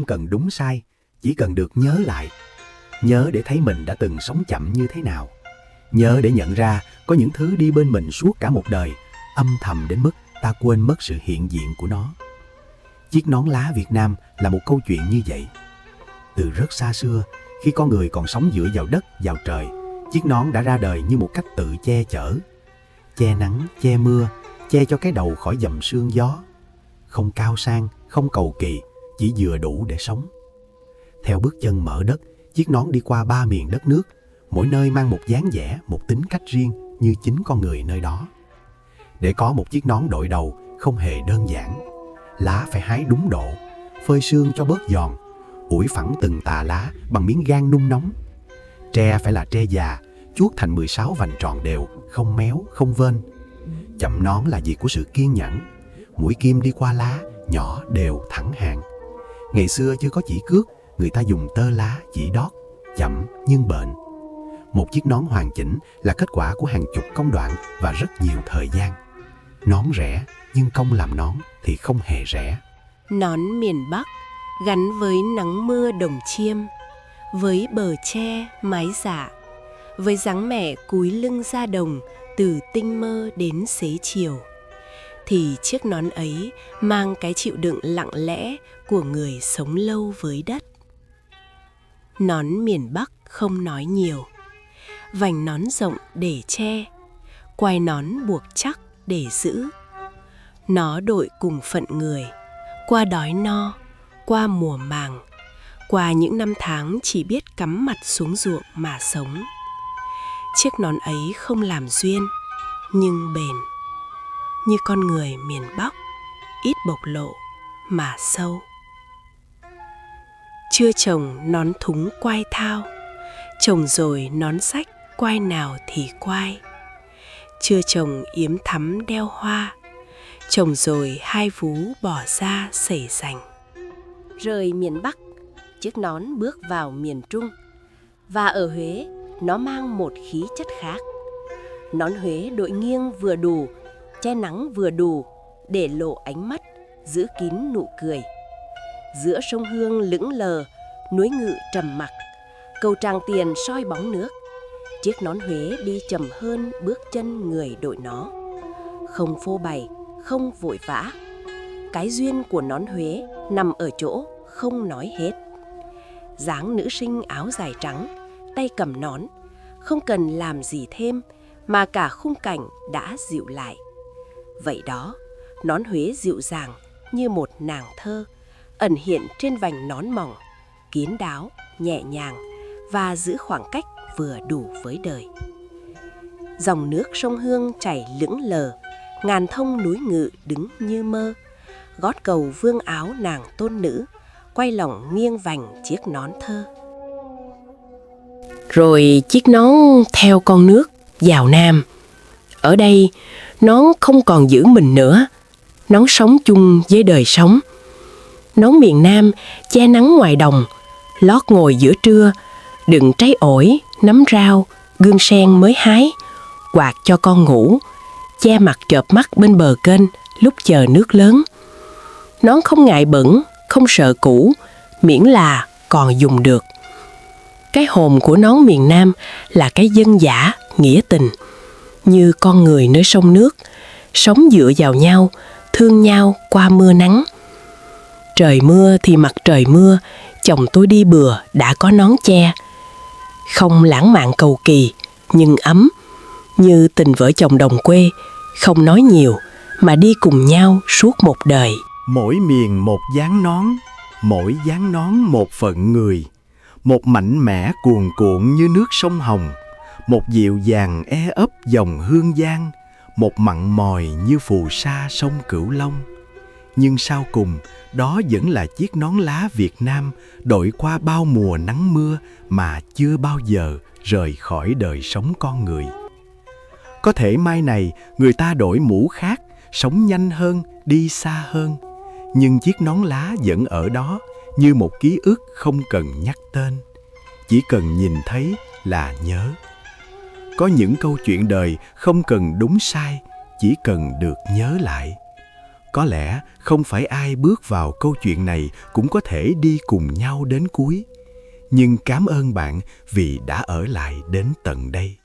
cần đúng sai, chỉ cần được nhớ lại. Nhớ để thấy mình đã từng sống chậm như thế nào. Nhớ để nhận ra có những thứ đi bên mình suốt cả một đời, âm thầm đến mức ta quên mất sự hiện diện của nó. Chiếc nón lá Việt Nam là một câu chuyện như vậy. Từ rất xa xưa, khi con người còn sống dựa vào đất, vào trời, chiếc nón đã ra đời như một cách tự che chở. Che nắng, che mưa, che cho cái đầu khỏi dầm sương gió. Không cao sang, không cầu kỳ, chỉ vừa đủ để sống. Theo bước chân mở đất, chiếc nón đi qua 3 miền đất nước, mỗi nơi mang một dáng vẻ, một tính cách riêng như chính con người nơi đó. Để có một chiếc nón đội đầu không hề đơn giản. Lá phải hái đúng độ, phơi sương cho bớt giòn, ủi phẳng từng tà lá bằng miếng gang nung nóng. Tre phải là tre già, chuốt thành 16 vành tròn đều, không méo, không vênh. Chậm nón là việc của sự kiên nhẫn. Mũi kim đi qua lá, nhỏ, đều, thẳng hàng. Ngày xưa chưa có chỉ cước, người ta dùng tơ lá, chỉ đót, chậm nhưng bền. Một chiếc nón hoàn chỉnh là kết quả của hàng chục công đoạn và rất nhiều thời gian. Nón rẻ, nhưng công làm nón thì không hề rẻ. Nón miền Bắc gắn với nắng mưa đồng chiêm, với bờ tre, mái dạ, với dáng mẹ cúi lưng ra đồng từ tinh mơ đến xế chiều, thì chiếc nón ấy mang cái chịu đựng lặng lẽ của người sống lâu với đất. Nón miền Bắc không nói nhiều, vành nón rộng để che, quai nón buộc chắc để giữ. Nó đội cùng phận người, qua đói no, qua mùa màng, qua những năm tháng chỉ biết cắm mặt xuống ruộng mà sống. Chiếc nón ấy không làm duyên, nhưng bền. Như con người miền Bắc, ít bộc lộ mà sâu. Chưa trồng nón thúng quai thao, trồng rồi nón sách quai nào thì quai. Chưa trồng yếm thắm đeo hoa, trồng rồi hai vú bỏ ra sẩy sành. Rời miền Bắc, chiếc nón bước vào miền Trung. Và ở Huế, nó mang một khí chất khác. Nón Huế đội nghiêng vừa đủ, che nắng vừa đủ, để lộ ánh mắt, giữ kín nụ cười. Giữa sông Hương lững lờ, núi Ngự trầm mặc, cầu Tràng Tiền soi bóng nước. Chiếc nón Huế đi chậm hơn bước chân người đội nó. Không phô bày, không vội vã. Cái duyên của nón Huế nằm ở chỗ không nói hết. Dáng nữ sinh áo dài trắng, tay cầm nón, không cần làm gì thêm mà cả khung cảnh đã dịu lại. Vậy đó, nón Huế dịu dàng như một nàng thơ, ẩn hiện trên vành nón mỏng, kín đáo, nhẹ nhàng và giữ khoảng cách vừa đủ với đời. Dòng nước sông Hương chảy lững lờ, ngàn thông núi Ngự đứng như mơ. Gót cầu vương áo nàng tôn nữ, quay lỏng nghiêng vành chiếc nón thơ. Rồi chiếc nón theo con nước vào Nam. Ở đây, nón không còn giữ mình nữa, nón sống chung với đời sống. Nón miền Nam che nắng ngoài đồng, lót ngồi giữa trưa, đựng trái ổi, nấm rau, gương sen mới hái, quạt cho con ngủ, che mặt chợp mắt bên bờ kênh lúc chờ nước lớn. Nón không ngại bẩn, không sợ cũ, miễn là còn dùng được. Cái hồn của nón miền Nam là cái dân dã, nghĩa tình, như con người nơi sông nước, sống dựa vào nhau, thương nhau qua mưa nắng. Trời mưa thì mặc trời mưa, chồng tôi đi bừa đã có nón che. Không lãng mạn cầu kỳ, nhưng ấm, như tình vợ chồng đồng quê, không nói nhiều mà đi cùng nhau suốt một đời. Mỗi miền một dáng nón, mỗi dáng nón một phận người. Một mạnh mẽ cuồn cuộn như nước sông Hồng, một dịu dàng e ấp dòng Hương Giang, một mặn mòi như phù sa sông Cửu Long. Nhưng sau cùng, đó vẫn là chiếc nón lá Việt Nam đội qua bao mùa nắng mưa mà chưa bao giờ rời khỏi đời sống con người. Có thể mai này người ta đổi mũ khác, sống nhanh hơn, đi xa hơn, nhưng chiếc nón lá vẫn ở đó như một ký ức không cần nhắc tên, chỉ cần nhìn thấy là nhớ. Có những câu chuyện đời không cần đúng sai, chỉ cần được nhớ lại. Có lẽ không phải ai bước vào câu chuyện này cũng có thể đi cùng nhau đến cuối. Nhưng cảm ơn bạn vì đã ở lại đến tận đây.